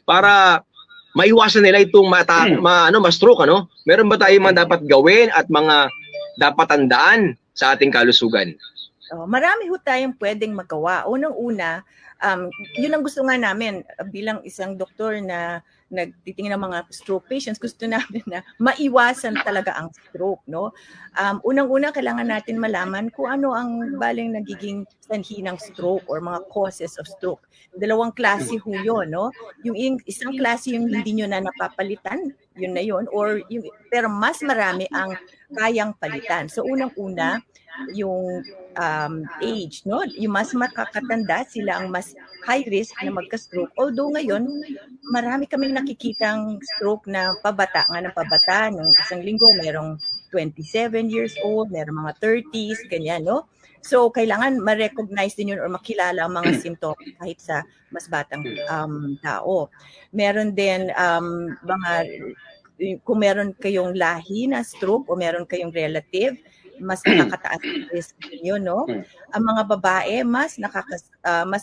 para maiwasan nila itong ma-stroke, ano? Meron ba tayong mga dapat gawin at mga dapat tandaan sa ating kalusugan? Marami ho tayong pwedeng magawa. Unang-una, yun ang gusto nga namin bilang isang doktor na nagtitingin ng mga stroke patients, gusto namin na maiwasan talaga ang stroke, no? Unang-una, kailangan natin malaman kung ano ang baling nagiging sanhi ng stroke or mga causes of stroke. Dalawang klase ho yun, no? Yung isang klase yung hindi nyo na napapalitan, yun na yun, or yung, pero mas marami ang kayang palitan. So unang-una, yung age, no? Yung mas makakatanda, sila ang mas high risk na magka-stroke. Although ngayon, marami kaming nakikitang stroke na pabata nga ng pabata. Nung isang linggo, merong 27 years old, merong mga 30s, ganyan, no? So, kailangan ma-recognize din yun or makilala ang mga symptoms kahit sa mas batang tao. Meron din mga, kung meron kayong lahi na stroke o meron kayong relative, mas nakakataas ang risk yun, no? Ang mga babae, mas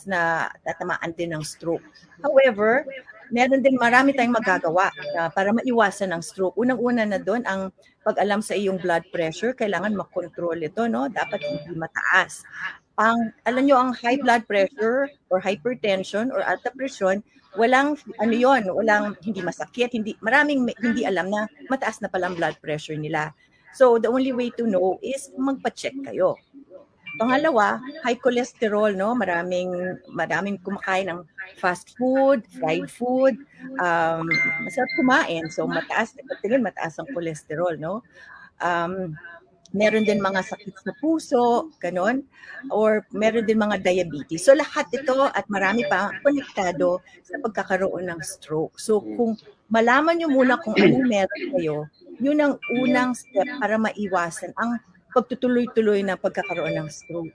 natatamaan din ng stroke. However, meron din marami tayong magagawa para maiwasan ang stroke. Unang-una na doon, ang pag-alam sa iyong blood pressure, kailangan makontrol ito, no? Dapat hindi mataas. Alam nyo, ang high blood pressure or hypertension or alta presyon, walang hindi masakit, maraming hindi alam na mataas na palang blood pressure nila. So, the only way to know is magpa-check kayo. Pangalawa, high cholesterol, no? Maraming kumakain ng fast food, fried food, masarap kumain. So, mataas ang cholesterol, no? Meron din mga sakit sa puso, ganon, or meron din mga diabetes. So, lahat ito at marami pa konektado sa pagkakaroon ng stroke. So, kung malaman nyo muna kung anong meron kayo, yun ang unang step para maiwasan ang pagtutuloy-tuloy na pagkakaroon ng stroke.